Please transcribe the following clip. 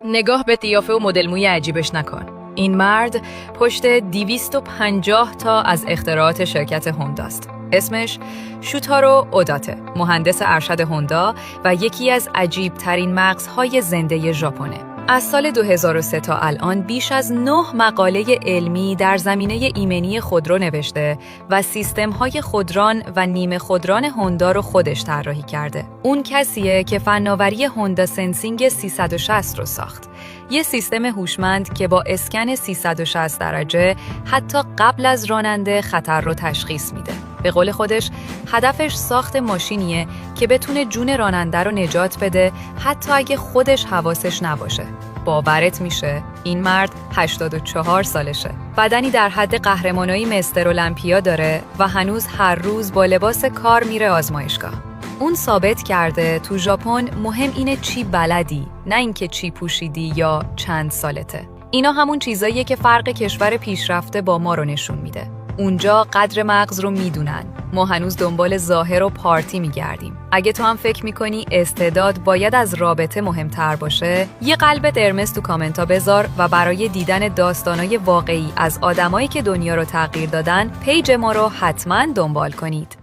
نگاه به قیافه و مدل موی عجیبش نکن. این مرد پشت 250 تا از اختراعات شرکت هونداست. اسمش شوتارو اوداته، مهندس ارشد هوندا و یکی از عجیب ترین مغزهای زنده ژاپنه. از سال 2003 تا الان بیش از 9 مقاله علمی در زمینه ایمنی خودرو نوشته و سیستم‌های خودران و نیمه خودران هوندا رو خودش طراحی کرده. اون کسیه که فناوری هوندا سنسینگ 360 رو ساخت. یه سیستم هوشمند که با اسکن 360 درجه حتی قبل از راننده خطر رو تشخیص میده. به قول خودش هدفش ساخت ماشینیه که بتونه جون راننده رو نجات بده حتی اگه خودش حواسش نباشه. باورت میشه این مرد 84 سالشه. بدنی در حد قهرمانای مستر المپیا داره و هنوز هر روز با لباس کار میره آزمایشگاه. اون ثابت کرده تو ژاپن مهم اینه چی بلدی، نه اینکه چی پوشیدی یا چند سالته. اینا همون چیزاییه که فرق کشور پیشرفته با ما رو نشون میده. اونجا قدر مغز رو میدونن. ما هنوز دنبال ظاهر و پارتی میگردیم. اگه تو هم فکر میکنی استعداد باید از رابطه مهمتر باشه، یه قلب قرمز تو کامنتا بذار و برای دیدن داستانای واقعی از آدمایی که دنیا رو تغییر دادن، پیج ما رو حتما دنبال کنید.